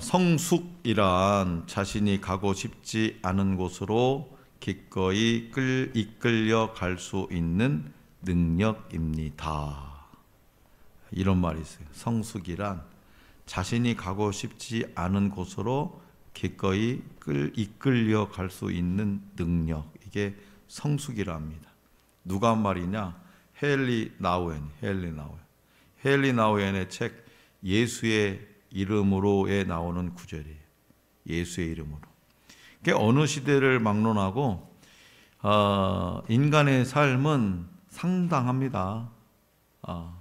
성숙이란 자신이 가고 싶지 않은 곳으로 기꺼이 이끌려 갈 수 있는 능력입니다. 이런 말이 있어요. 성숙이란 자신이 가고 싶지 않은 곳으로 기꺼이 이끌려 갈 수 있는 능력, 이게 성숙이랍니다. 누가 한 말이냐? 헨리 나우엔의 책 예수의 이름으로에 나오는 구절이에요. 예수의 이름으로. 그게 어느 시대를 막론하고 인간의 삶은 상당합니다.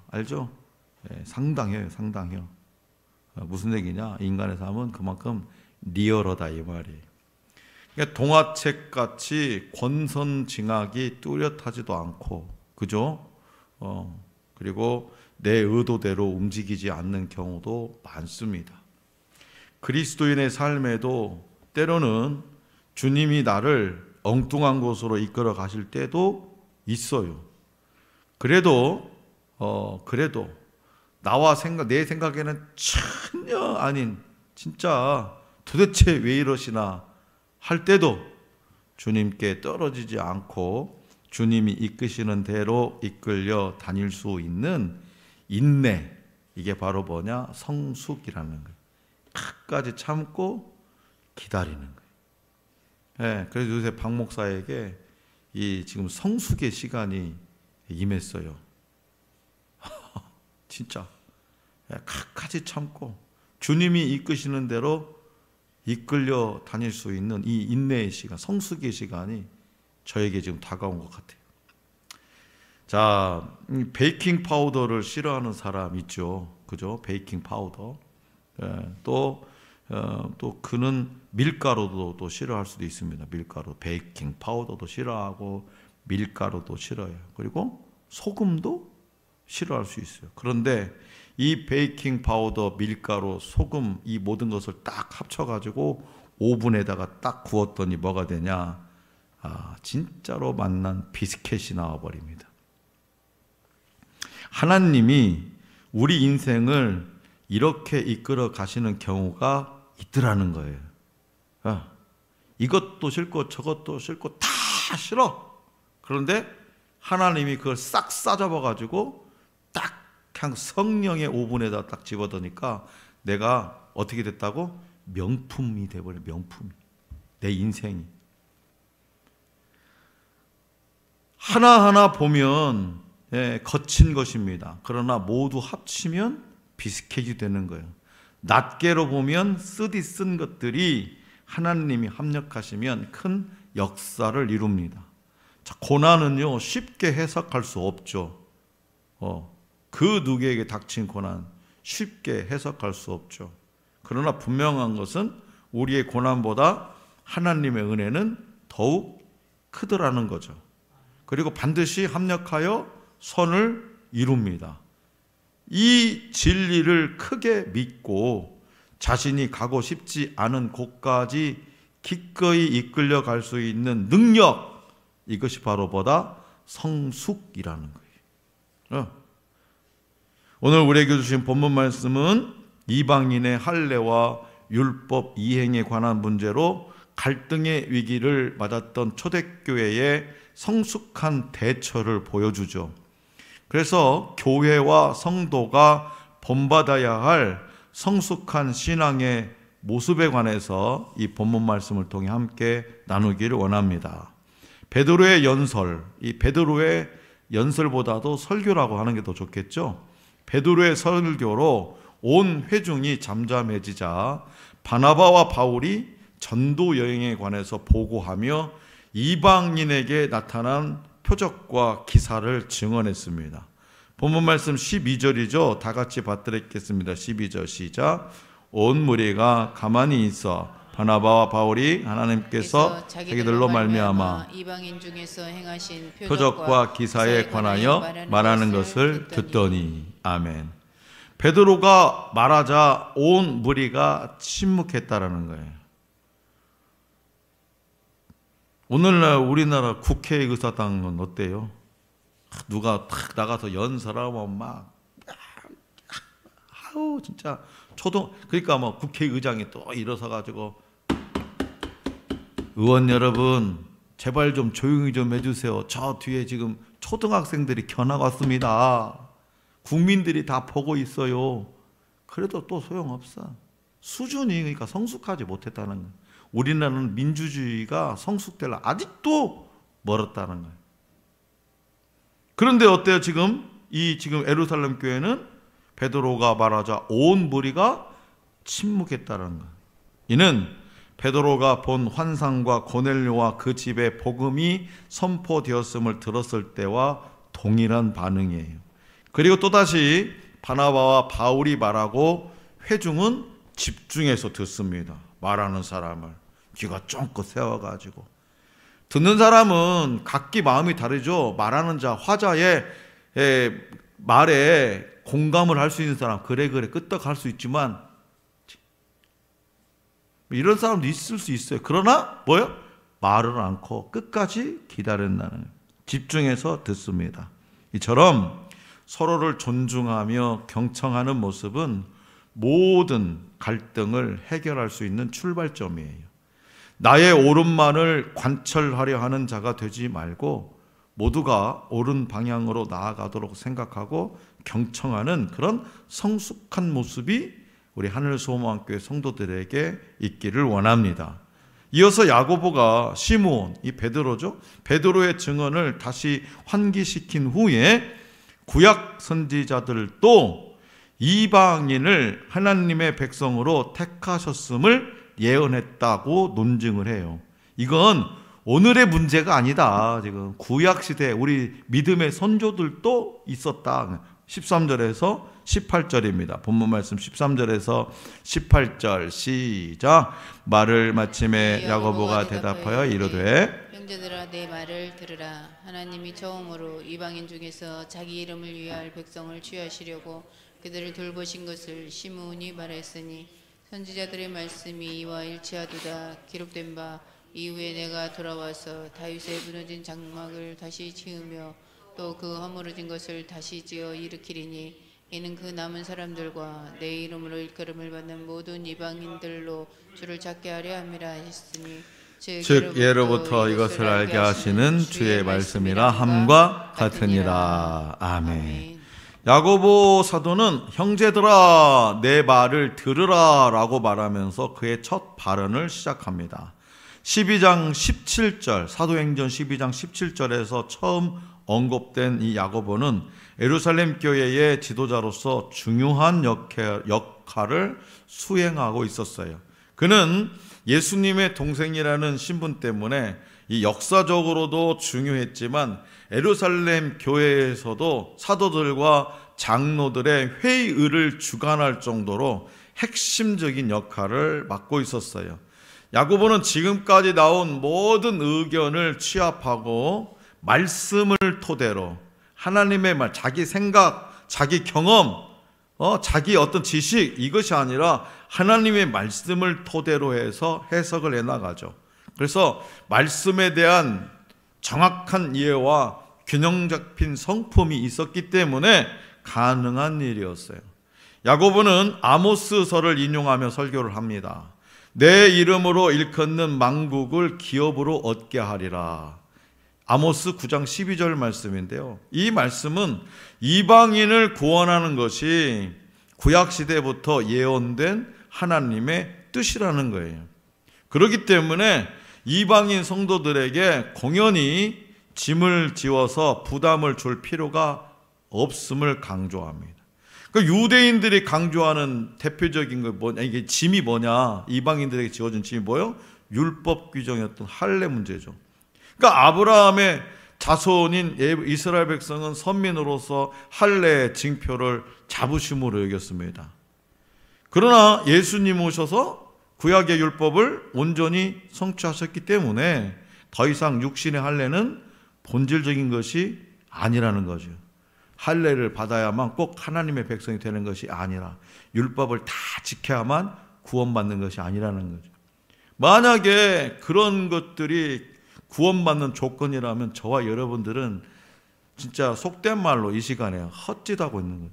알죠? 상당해요. 무슨 얘기냐? 인간의 삶은 그만큼 리얼하다 이 말이에요. 그러니까 동화책 같이 권선징악이 뚜렷하지도 않고, 그죠? 그리고 내 의도대로 움직이지 않는 경우도 많습니다. 그리스도인의 삶에도 때로는 주님이 나를 엉뚱한 곳으로 이끌어 가실 때도 있어요. 그래도 내 생각에는 전혀 아닌, 진짜 도대체 왜 이러시나 할 때도 주님께 떨어지지 않고 주님이 이끄시는 대로 이끌려 다닐 수 있는 인내, 이게 바로 뭐냐? 성숙이라는 거예요. 끝까지 참고 기다리는 거예요. 그래서 요새 박 목사에게 지금 성숙의 시간이 임했어요. 진짜 끝까지 참고 주님이 이끄시는 대로 이끌려 다닐 수 있는 이 인내의 시간, 성숙의 시간이 저에게 지금 다가온 것 같아요. 자, 베이킹 파우더를 싫어하는 사람 있죠, 그죠? 베이킹 파우더. 또 그는 밀가루도 또 싫어할 수도 있습니다. 밀가루, 베이킹 파우더도 싫어하고 밀가루도 싫어해요. 그리고 소금도 싫어할 수 있어요. 그런데 이 베이킹 파우더, 밀가루, 소금, 이 모든 것을 딱 합쳐가지고 오븐에다가 딱 구웠더니 뭐가 되냐? 진짜로 맛난 비스켓이 나와버립니다. 하나님이 우리 인생을 이렇게 이끌어 가시는 경우가 있더라는 거예요. 이것도 싫고 저것도 싫고 다 싫어. 그런데 하나님이 그걸 싹 싸잡아가지고 딱 그냥 성령의 오븐에다 딱 집어넣으니까 내가 어떻게 됐다고? 명품이 돼버려. 명품이. 내 인생이. 하나하나 보면 거친 것입니다. 그러나 모두 합치면 비스켓이 되는 거예요. 낱개로 보면 쓴 것들이 하나님이 합력하시면 큰 역사를 이룹니다. 자, 고난은요 쉽게 해석할 수 없죠. 그 누구에게 닥친 고난 쉽게 해석할 수 없죠. 그러나 분명한 것은 우리의 고난보다 하나님의 은혜는 더욱 크더라는 거죠. 그리고 반드시 합력하여 선을 이룹니다. 이 진리를 크게 믿고 자신이 가고 싶지 않은 곳까지 기꺼이 이끌려 갈 수 있는 능력, 이것이 바로 뭐다? 성숙이라는 거예요. 오늘 우리에게 주신 본문 말씀은 이방인의 할례와 율법 이행에 관한 문제로 갈등의 위기를 맞았던 초대교회의 성숙한 대처를 보여주죠. 그래서 교회와 성도가 본받아야 할 성숙한 신앙의 모습에 관해서 이 본문 말씀을 통해 함께 나누기를 원합니다. 베드로의 연설, 이 베드로의 연설보다도 설교라고 하는 게 더 좋겠죠. 베드로의 설교로 온 회중이 잠잠해지자 바나바와 바울이 전도 여행에 관해서 보고하며 이방인에게 나타난 표적과 기사를 증언했습니다. 본문 말씀 12절이죠. 다 같이 받들겠습니다. 12절 시작. 온 무리가 가만히 있어 바나바와 바울이 하나님께서 자기들로 말미암아 이방인 중에서 행하신 표적과 기사에 관하여 말하는 것을 듣더니. 아멘. 베드로가 말하자 온 무리가 침묵했다라는 거예요. 오늘날 우리나라 국회의사당은 어때요? 누가 탁 나가서 연설하면 막 진짜 그러니까 뭐 국회의장이 또 일어서 가지고 의원 여러분 제발 좀 조용히 좀 해주세요. 저 뒤에 지금 초등학생들이 견학 왔습니다. 국민들이 다 보고 있어요. 그래도 또 소용없어. 수준이 그러니까 성숙하지 못했다는 거예요. 우리나라는 민주주의가 성숙될 아직도 멀었다는 거예요. 그런데 어때요? 지금 예루살렘 교회는 베드로가 말하자 온 무리가 침묵했다는 거예요. 이는 베드로가 본 환상과 고넬료와 그 집에 복음이 선포되었음을 들었을 때와 동일한 반응이에요. 그리고 또다시 바나바와 바울이 말하고 회중은 집중해서 듣습니다. 말하는 사람을 귀가 쫑긋 세워가지고 듣는 사람은 각기 마음이 다르죠. 말하는 자 화자의 말에 공감을 할 수 있는 사람 그래 끄떡할 수 있지만 이런 사람도 있을 수 있어요. 그러나 뭐요? 말을 않고 끝까지 기다린다는 집중해서 듣습니다. 이처럼 서로를 존중하며 경청하는 모습은 모든 갈등을 해결할 수 있는 출발점이에요. 나의 옳은만을 관철하려 하는 자가 되지 말고 모두가 옳은 방향으로 나아가도록 생각하고 경청하는 그런 성숙한 모습이 우리 하늘소망교회 성도들에게 있기를 원합니다. 이어서 야고보가 시므온, 이 베드로죠. 베드로의 증언을 다시 환기시킨 후에 구약 선지자들도 이방인을 하나님의 백성으로 택하셨음을 예언했다고 논증을 해요. 이건 오늘의 문제가 아니다. 지금 구약시대 우리 믿음의 선조들도 있었다. 13절에서 18절입니다. 본문 말씀 13절에서 18절 시작. 말을 마침에 야고보가 대답하여 이르되 형제들아 내 말을 들으라. 하나님이 처음으로 이방인 중에서 자기 이름을 위할 백성을 취하시려고 그들을 돌보신 것을 시므온이 말했으니 선지자들의 말씀이 이와 일치하도다. 기록된 바 이후에 내가 돌아와서 다윗의 무너진 장막을 다시 지으며 또 그 허물어진 것을 다시 지어 일으키리니 이는 그 남은 사람들과 내 이름으로 일컬음을 받는 모든 이방인들로 주를 찾게 하려 함이라 했으니 즉 예로부터 이것을 알게 하시는 주의 말씀이라 함과 같으니라. 아멘. 야고보 사도는 형제들아 내 말을 들으라 라고 말하면서 그의 첫 발언을 시작합니다. 12장 17절 사도행전 12장 17절에서 처음 언급된 이 야고보는 예루살렘 교회의 지도자로서 중요한 역할을 수행하고 있었어요. 그는 예수님의 동생이라는 신분 때문에 이 역사적으로도 중요했지만 예루살렘 교회에서도 사도들과 장로들의 회의를 주관할 정도로 핵심적인 역할을 맡고 있었어요. 야고보는 지금까지 나온 모든 의견을 취합하고 말씀을 토대로 하나님의 말, 자기 생각, 자기 경험, 자기 어떤 지식 이것이 아니라 하나님의 말씀을 토대로 해서 해석을 해나가죠. 그래서 말씀에 대한 정확한 이해와 균형 잡힌 성품이 있었기 때문에 가능한 일이었어요. 야고보는 아모스서를 인용하며 설교를 합니다. 내 이름으로 일컫는 만국을 기업으로 얻게 하리라. 아모스 9장 12절 말씀인데요. 이 말씀은 이방인을 구원하는 것이 구약시대부터 예언된 하나님의 뜻이라는 거예요. 그렇기 때문에 이방인 성도들에게 공연히 짐을 지워서 부담을 줄 필요가 없음을 강조합니다. 그 유대인들이 강조하는 대표적인 거 뭐냐? 이게 짐이 뭐냐? 이방인들에게 지어준 짐이 뭐요? 율법 규정이었던 할례 문제죠. 그러니까 아브라함의 자손인 이스라엘 백성은 선민으로서 할례 징표를 자부심으로 여겼습니다. 그러나 예수님 오셔서 구약의 율법을 온전히 성취하셨기 때문에 더 이상 육신의 할례는 본질적인 것이 아니라는 거죠. 할례를 받아야만 꼭 하나님의 백성이 되는 것이 아니라 율법을 다 지켜야만 구원받는 것이 아니라는 거죠. 만약에 그런 것들이 구원받는 조건이라면 저와 여러분들은 진짜 속된 말로 이 시간에 헛짓하고 있는 거예요.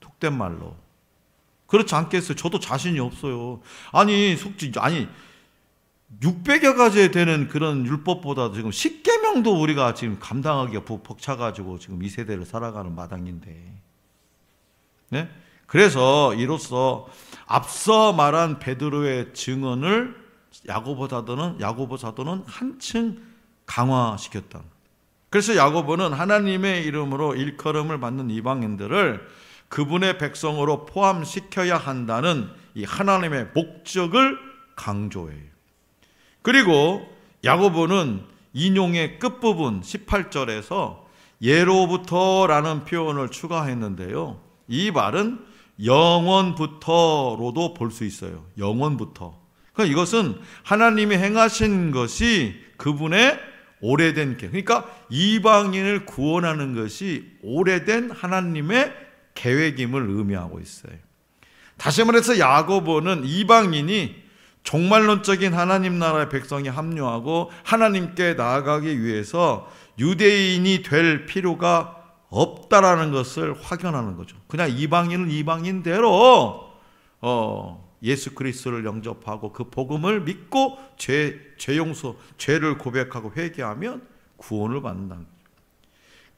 속된 말로. 그렇지 않겠어요? 저도 자신이 없어요. 아니 600여 가지 되는 그런 율법보다 지금 10계명도 우리가 지금 감당하기가 벅차가지고 지금 이 세대를 살아가는 마당인데, 네? 그래서 이로써 앞서 말한 베드로의 증언을 야고보 사도는 한층 강화시켰다. 그래서 야고보는 하나님의 이름으로 일컬음을 받는 이방인들을 그분의 백성으로 포함시켜야 한다는 이 하나님의 목적을 강조해요. 그리고 야고보는 인용의 끝부분 18절에서 예로부터라는 표현을 추가했는데요. 이 말은 영원부터로도 볼 수 있어요. 영원부터. 그러니까 이것은 하나님이 행하신 것이 그분의 오래된 계획, 그러니까 이방인을 구원하는 것이 오래된 하나님의 계획임을 의미하고 있어요. 다시 말해서 야고보는 이방인이 종말론적인 하나님 나라의 백성이 합류하고 하나님께 나아가기 위해서 유대인이 될 필요가 없다라는 것을 확연하는 거죠. 그냥 이방인은 이방인대로 예수 그리스도를 영접하고 그 복음을 믿고 죄 용서, 죄를 고백하고 회개하면 구원을 받는다는 거죠.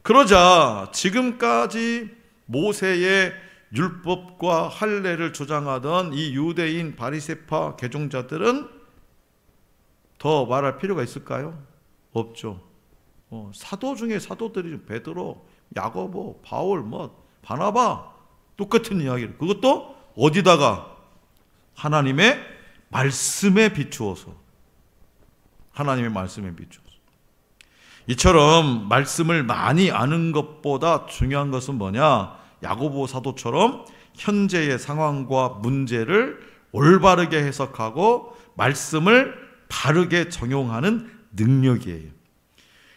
그러자 지금까지 모세의 율법과 할례를 주장하던 이 유대인 바리새파 개종자들은 더 말할 필요가 있을까요? 없죠. 사도 중에 사도들이 베드로, 야고보, 바울, 바나바 똑같은 이야기를, 그것도 어디다가 하나님의 말씀에 비추어서, 하나님의 말씀에 비추어서. 이처럼 말씀을 많이 아는 것보다 중요한 것은 뭐냐? 야고보 사도처럼 현재의 상황과 문제를 올바르게 해석하고 말씀을 바르게 적용하는 능력이에요.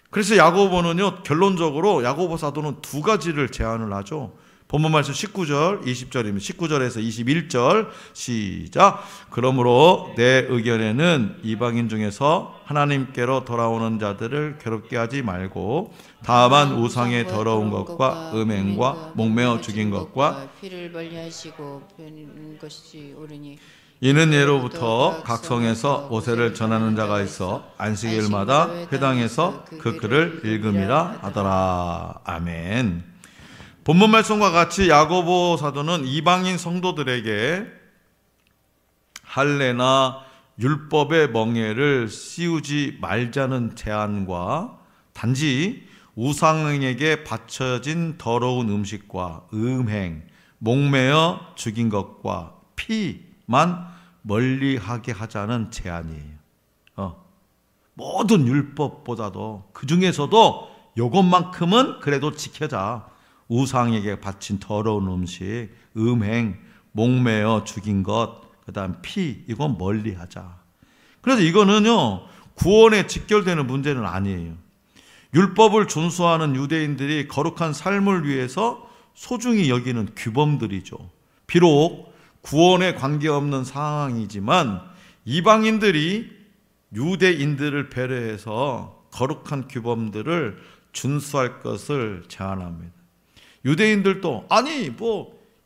그래서 야고보는요, 결론적으로 야고보 사도는 두 가지를 제안을 하죠. 본문 말씀 19절, 20절입니다. 19절에서 21절 시작. 그러므로 내 의견에는 이방인 중에서 하나님께로 돌아오는 자들을 괴롭게 하지 말고 다만 우상의 더러운 것과 음행과 목매어 죽인 것과 피를 멀리하시고 베는 것이 옳으니 이는 예로부터 각성에서 모세를 전하는 자가 있어 안식일마다 회당에서 그 글을 읽음이라 하더라. 아멘. 본문 말씀과 같이 야고보 사도는 이방인 성도들에게 할례나 율법의 멍에를 씌우지 말자는 제안과 단지 우상에게 바쳐진 더러운 음식과 음행, 목매어 죽인 것과 피만 멀리하게 하자는 제안이에요. 모든 율법보다도 그 중에서도 이것만큼은 그래도 지켜자. 우상에게 바친 더러운 음식, 음행, 목매어 죽인 것, 그 다음 피, 이건 멀리하자. 그래서 이거는요, 구원에 직결되는 문제는 아니에요. 율법을 준수하는 유대인들이 거룩한 삶을 위해서 소중히 여기는 규범들이죠. 비록 구원에 관계없는 상황이지만 이방인들이 유대인들을 배려해서 거룩한 규범들을 준수할 것을 제안합니다. 유대인들도 아니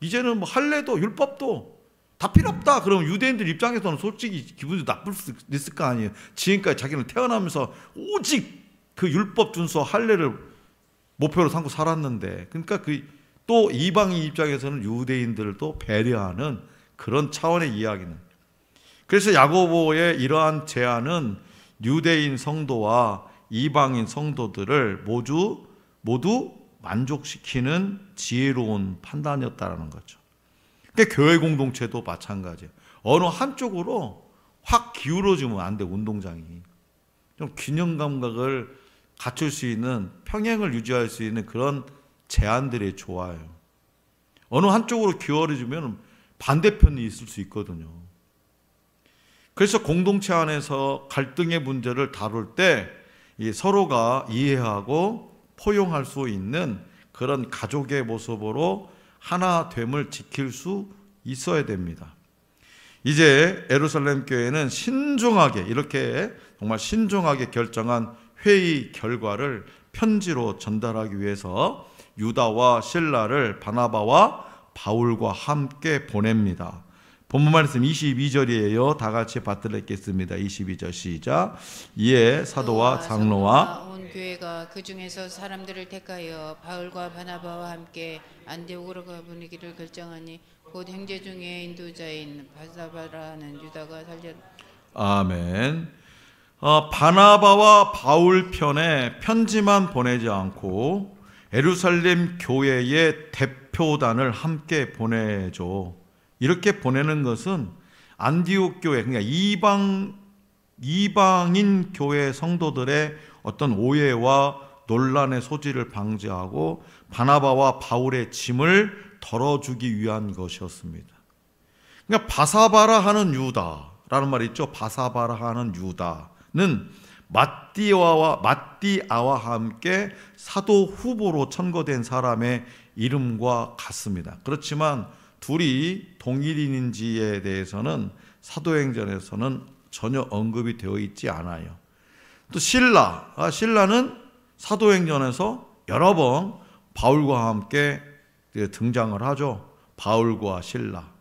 이제는 할례도 율법도 다 필요 없다. 그러면 유대인들 입장에서는 솔직히 기분이 나쁠 수 있을 거 아니에요. 지금까지 자기는 태어나면서 오직 그 율법 준수 할례를 목표로 삼고 살았는데, 그러니까 또 이방인 입장에서는 유대인들을 또 배려하는 그런 차원의 이야기는. 그래서 야고보의 이러한 제안은 유대인 성도와 이방인 성도들을 모두 만족시키는 지혜로운 판단이었다라는 거죠. 그러니까 교회 공동체도 마찬가지예요. 어느 한쪽으로 확 기울어지면 안 돼. 운동장이 좀 균형 감각을 갖출 수 있는, 평행을 유지할 수 있는 그런 제안들이 좋아요. 어느 한쪽으로 기울어지면 반대편이 있을 수 있거든요. 그래서 공동체 안에서 갈등의 문제를 다룰 때 서로가 이해하고 포용할 수 있는 그런 가족의 모습으로 하나됨을 지킬 수 있어야 됩니다. 이제 예루살렘 교회는 이렇게 정말 신중하게 결정한 회의 결과를 편지로 전달하기 위해서 유다와 실라를 바나바와 바울과 함께 보냅니다. 본문 말씀 22절이에요. 다 같이 받들어 읽겠습니다. 22절 시작. 이에 사도와 장로와 온 교회가 그 중에서 사람들을 택하여 바울과 바나바와 함께 안디옥으로 가보내기를 결정하니 곧 형제 중에 인도자인 바사바라는 유다가 살려. 아멘. 바나바와 바울 편에 편지만 보내지 않고 예루살렘 교회의 대표단을 함께 보내죠. 이렇게 보내는 것은 안디옥 교회, 그러니까 이방인 교회 성도들의 어떤 오해와 논란의 소지를 방지하고 바나바와 바울의 짐을 덜어주기 위한 것이었습니다. 그러니까 바사바라 하는 유다라는 말이 있죠. 바사바라 하는 유다는 마띠아와 함께 사도 후보로 천거된 사람의 이름과 같습니다. 그렇지만 둘이 동일인인지에 대해서는 사도행전에서는 전혀 언급이 되어 있지 않아요. 또 신라는 사도행전에서 여러 번 바울과 함께 등장을 하죠. 바울과 신라.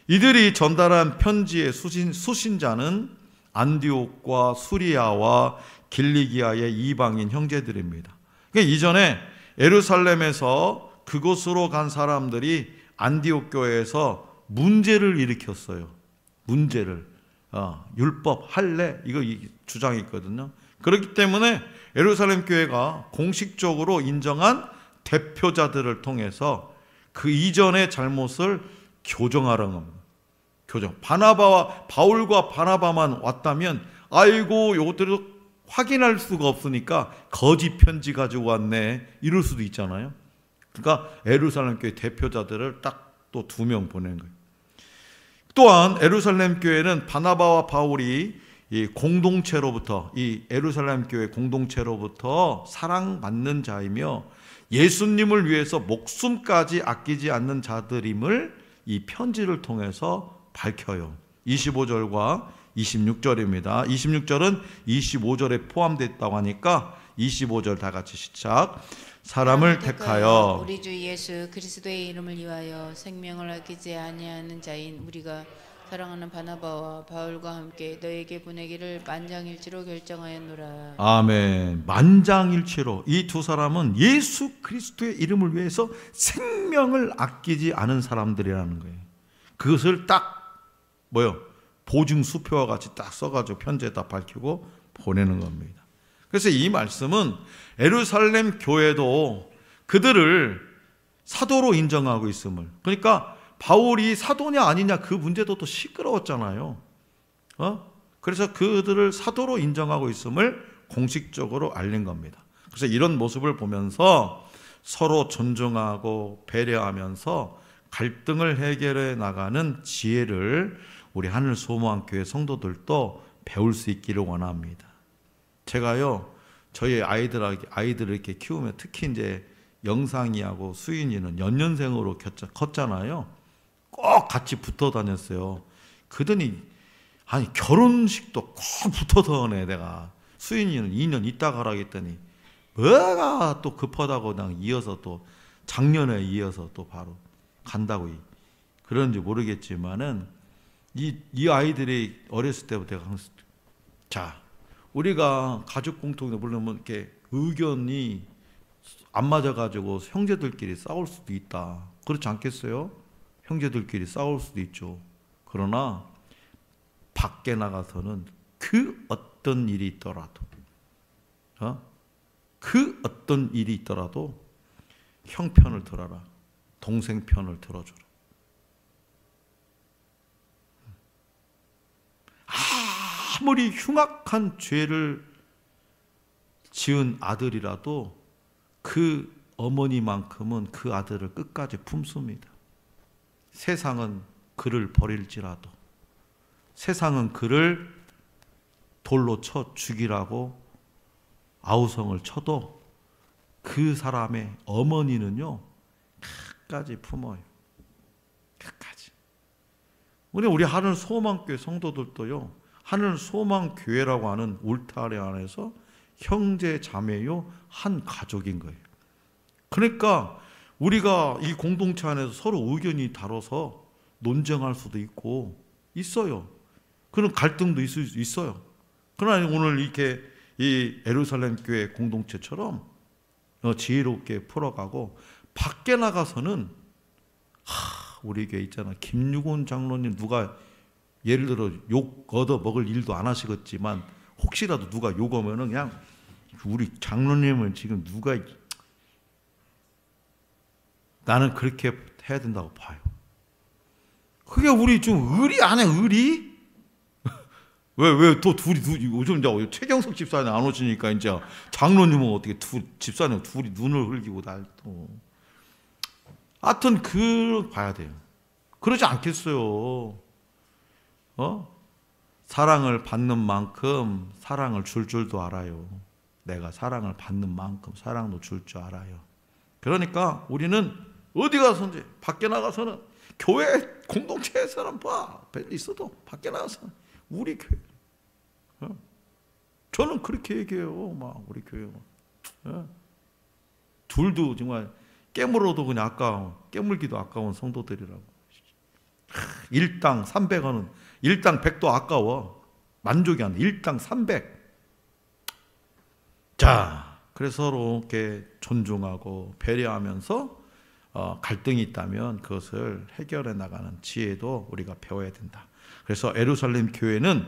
이들이 전달한 편지의 수신자는 안디옥과 수리아와 길리기아의 이방인 형제들입니다. 그러니까 이전에 예루살렘에서 그곳으로 간 사람들이 안디옥 교회에서 문제를 일으켰어요. 문제를. 율법, 할례 이거 주장이 있거든요. 그렇기 때문에 예루살렘 교회가 공식적으로 인정한 대표자들을 통해서 그 이전의 잘못을 교정하라는 겁니다. 바울과 바나바만 왔다면 아이고 요것들도 확인할 수가 없으니까 거짓 편지 가지고 왔네 이럴 수도 있잖아요. 그러니까 예루살렘 교회 대표자들을 딱 또 2명 보낸 거예요. 또한 예루살렘 교회는 바나바와 바울이 이 예루살렘 교회 공동체로부터 사랑받는 자이며 예수님을 위해서 목숨까지 아끼지 않는 자들임을 이 편지를 통해서 밝혀요. 25절과 26절입니다. 26절은 25절에 포함됐다고 하니까 25절 다 같이 시작. 사람을 택하여 우리 주 예수 그리스도의 이름을 위하여 생명을 아끼지 아니하는 자인 우리가 사랑하는 바나바와 바울과 함께 너에게 보내기를 만장일치로 결정하였노라. 아멘. 만장일치로 이 두 사람은 예수 그리스도의 이름을 위해서 생명을 아끼지 않은 사람들이라는 거예요. 그것을 딱 보증 수표와 같이 딱 써가지고 편지에다 밝히고 보내는 겁니다. 그래서 이 말씀은 예루살렘 교회도 그들을 사도로 인정하고 있음을, 그러니까 바울이 사도냐 아니냐 그 문제도 또 시끄러웠잖아요. 그래서 그들을 사도로 인정하고 있음을 공식적으로 알린 겁니다. 그래서 이런 모습을 보면서 서로 존중하고 배려하면서 갈등을 해결해 나가는 지혜를 우리 하늘소망교회 성도들도 배울 수 있기를 원합니다. 제가요, 저희 아이들을 이렇게 키우면 특히 이제 영상이하고 수인이는 연년생으로 컸잖아요. 꼭 같이 붙어 다녔어요. 그러더니 결혼식도 꼭 붙어 다녀. 내가 수인이는 2년 있다가 하라고 했더니 뭐가 또 급하다고 그냥 이어서 또 작년에 이어서 또 바로 간다고 그런지 모르겠지만은 이 아이들이 어렸을 때부터 항상 우리가 가족 공통에 물론 이렇게 의견이 안 맞아가지고 형제들끼리 싸울 수도 있다. 그렇지 않겠어요? 형제들끼리 싸울 수도 있죠. 그러나 밖에 나가서는 그 어떤 일이 있더라도 형 편을 들어라. 동생 편을 들어줘라. 아무리 흉악한 죄를 지은 아들이라도 그 어머니만큼은 그 아들을 끝까지 품습니다. 세상은 그를 버릴지라도, 세상은 그를 돌로 쳐 죽이라고 아우성을 쳐도 그 사람의 어머니는요 끝까지 품어요. 끝까지. 우리 하늘 소망교회 성도들도요, 하늘 소망교회라고 하는 울타리 안에서 형제 자매요 한 가족인 거예요. 그러니까 우리가 이 공동체 안에서 서로 의견이 다뤄서 논쟁할 수도 있고 있어요. 그런 갈등도 있을 수 있어요. 그러나 오늘 이렇게 이 예루살렘 교회 공동체처럼 지혜롭게 풀어가고 밖에 나가서는 우리 교회 있잖아. 김유곤 장로님 누가 예를 들어 욕 얻어 먹을 일도 안 하시겠지만 혹시라도 누가 욕 오면은 그냥 우리 장로님은 지금 누가 나는 그렇게 해야 된다고 봐요. 그게 우리 좀 의리 안 해, 의리? 왜 또 둘이 요즘 이제 최경석 집사님 안 오시니까 이제 장로님은 어떻게 집사님 둘이 눈을 흘기고 날 또. 하여튼 봐야 돼요. 그러지 않겠어요. 사랑을 받는 만큼 사랑을 줄 줄도 알아요. 내가 사랑을 받는 만큼 사랑도 줄 줄 알아요. 그러니까 우리는 어디 가서든지 밖에 나가서는 교회 공동체에서는 있어도 밖에 나가서는 우리 교회. 저는 그렇게 얘기해요. 우리 교회. 둘도 정말 깨물어도 그냥 깨물기도 아까운 성도들이라고. 일당 300원은 일당 100도 아까워. 만족이 안 돼. 일당 300. 자, 그래서 서로 이렇게 존중하고 배려하면서 갈등이 있다면 그것을 해결해 나가는 지혜도 우리가 배워야 된다. 그래서 예루살렘 교회는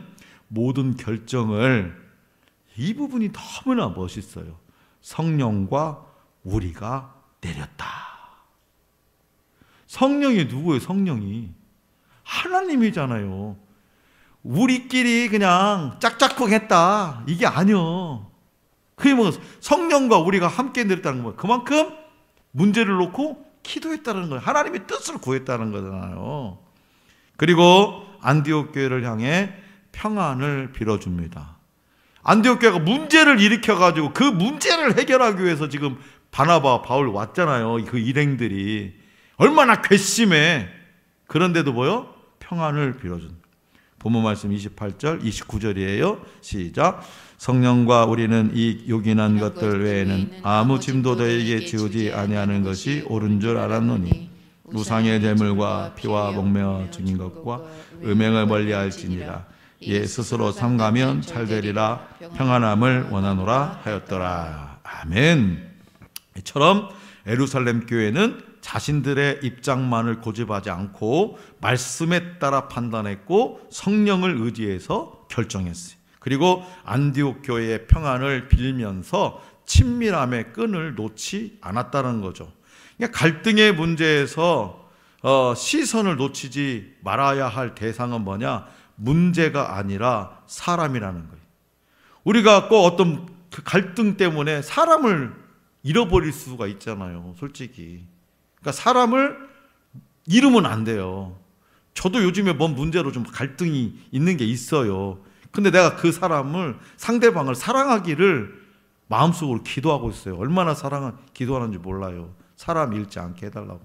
모든 결정을 이 부분이 너무나 멋있어요. 성령과 우리가 내렸다. 성령이 누구예요? 성령이 하나님이잖아요. 우리끼리 그냥 짝짝꿍 했다 이게 아니요. 그게 뭐 성령과 우리가 함께 내렸다는 거예요. 그만큼 문제를 놓고 기도했다는 거예요. 하나님의 뜻을 구했다는 거잖아요. 그리고 안디옥 교회를 향해 평안을 빌어줍니다. 안디옥 교회가 문제를 일으켜가지고 그 문제를 해결하기 위해서 지금 바나바, 바울 왔잖아요. 그 일행들이 얼마나 괘씸해. 그런데도 뭐요? 평안을 빌어준. 본문 말씀 28절, 29절이에요. 시작. 성령과 우리는 이 요긴한 것들 외에는 아무 짐도 너에게 지우지 아니하는 것이 옳은 줄 알았노니 우상의 제물과 피와 목매어 죽인 것과 음행을 멀리할지니라. 예 스스로 삼가면 잘되리라. 평안함을 원하노라 하였더라. 아멘. 이처럼 예루살렘 교회는 자신들의 입장만을 고집하지 않고 말씀에 따라 판단했고 성령을 의지해서 결정했어요. 그리고 안디옥 교회의 평안을 빌면서 친밀함의 끈을 놓지 않았다는 거죠. 그러니까 갈등의 문제에서 시선을 놓치지 말아야 할 대상은 뭐냐? 문제가 아니라 사람이라는 거예요. 우리가 꼭 어떤 그 갈등 때문에 사람을 잃어버릴 수가 있잖아요. 솔직히. 그러니까 사람을 잃으면 안 돼요. 저도 요즘에 뭔 문제로 좀 갈등이 있는 게 있어요. 근데 내가 그 상대방을 사랑하기를 마음속으로 기도하고 있어요. 얼마나 기도하는지 몰라요. 사람 잃지 않게 해달라고.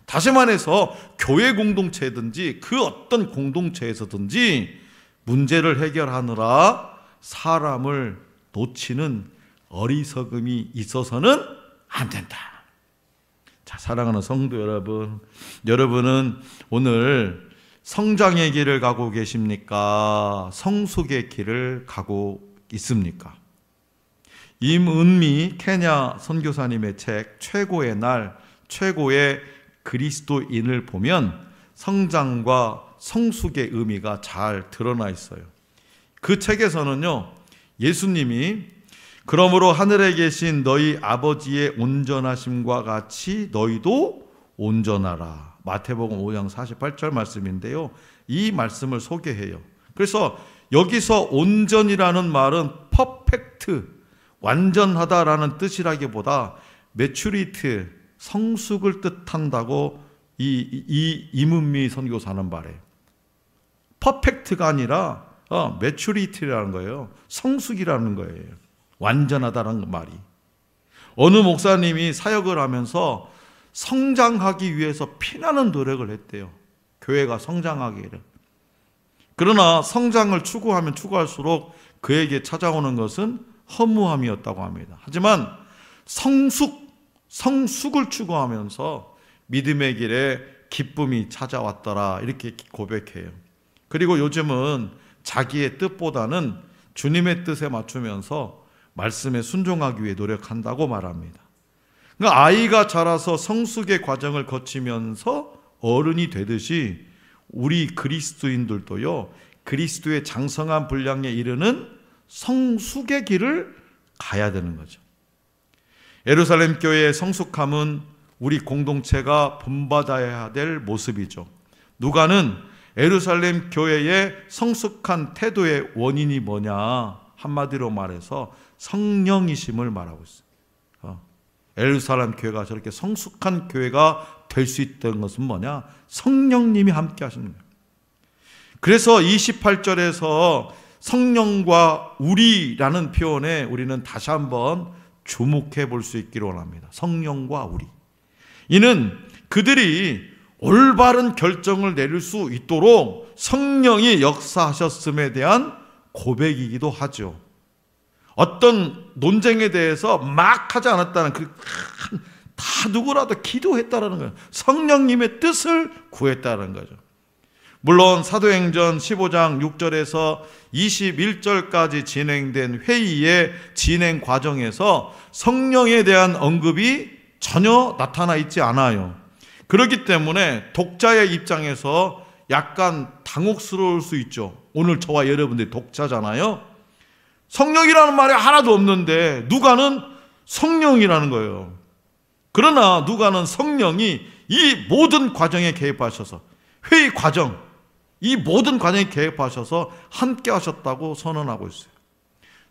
다시 말해서 교회 공동체든지 그 어떤 공동체에서든지 문제를 해결하느라 사람을 놓치는 어리석음이 있어서는 안 된다. 자, 사랑하는 성도 여러분, 여러분은 오늘 성장의 길을 가고 계십니까? 성숙의 길을 가고 있습니까? 임은미 케냐 선교사님의 책 최고의 날, 최고의 그리스도인을 보면 성장과 성숙의 의미가 잘 드러나 있어요. 그 책에서는요, 예수님이 그러므로 하늘에 계신 너희 아버지의 온전하심과 같이 너희도 온전하라. 마태복음 5장 48절 말씀인데요. 이 말씀을 소개해요. 그래서 여기서 온전이라는 말은 퍼펙트, 완전하다라는 뜻이라기보다 매추리티, 성숙을 뜻한다고 임은미 선교사는 말해요. 퍼펙트가 아니라 매추리티라는 거예요. 성숙이라는 거예요. 완전하다는 말이. 어느 목사님이 사역을 하면서 성장하기 위해서 피나는 노력을 했대요. 교회가 성장하기를. 그러나 성장을 추구하면 추구할수록 그에게 찾아오는 것은 허무함이었다고 합니다. 하지만 성숙, 성숙을 추구하면서 믿음의 길에 기쁨이 찾아왔더라 이렇게 고백해요. 그리고 요즘은 자기의 뜻보다는 주님의 뜻에 맞추면서 말씀에 순종하기 위해 노력한다고 말합니다. 그러니까 아이가 자라서 성숙의 과정을 거치면서 어른이 되듯이 우리 그리스도인들도요, 그리스도의 장성한 분량에 이르는 성숙의 길을 가야 되는 거죠. 예루살렘 교회의 성숙함은 우리 공동체가 본받아야 될 모습이죠. 누가는 예루살렘 교회의 성숙한 태도의 원인이 뭐냐, 한마디로 말해서 성령이심을 말하고 있어요. 예루살렘 교회가 저렇게 성숙한 교회가 될 수 있던 것은 뭐냐? 성령님이 함께 하시는 거예요. 그래서 28절에서 성령과 우리라는 표현에 우리는 다시 한번 주목해 볼 수 있기를 원합니다. 성령과 우리. 이는 그들이 올바른 결정을 내릴 수 있도록 성령이 역사하셨음에 대한 고백이기도 하죠. 어떤 논쟁에 대해서 막 하지 않았다는, 다 누구라도 기도했다라는 거예요. 성령님의 뜻을 구했다는 거죠. 물론 사도행전 15장 6절에서 21절까지 진행된 회의의 진행 과정에서 성령에 대한 언급이 전혀 나타나 있지 않아요. 그렇기 때문에 독자의 입장에서 약간 당혹스러울 수 있죠. 오늘 저와 여러분들이 독자잖아요. 성령이라는 말이 하나도 없는데 누가는 성령이라는 거예요. 그러나 누가는 성령이 이 모든 과정에 개입하셔서, 회의 과정, 이 모든 과정에 개입하셔서 함께 하셨다고 선언하고 있어요.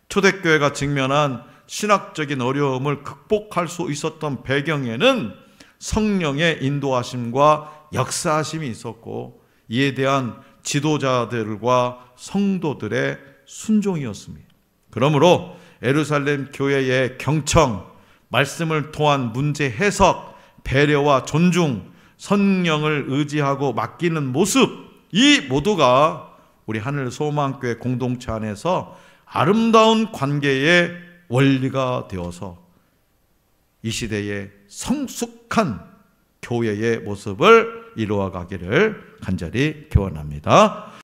초대교회가 직면한 신학적인 어려움을 극복할 수 있었던 배경에는 성령의 인도하심과 역사하심이 있었고, 이에 대한 지도자들과 성도들의 순종이었습니다. 그러므로 예루살렘 교회의 경청, 말씀을 통한 문제 해석, 배려와 존중, 성령을 의지하고 맡기는 모습, 이 모두가 우리 하늘 소망교회 공동체 안에서 아름다운 관계의 원리가 되어서 이 시대의 성숙한 교회의 모습을 이루어 가기를 간절히 기원합니다.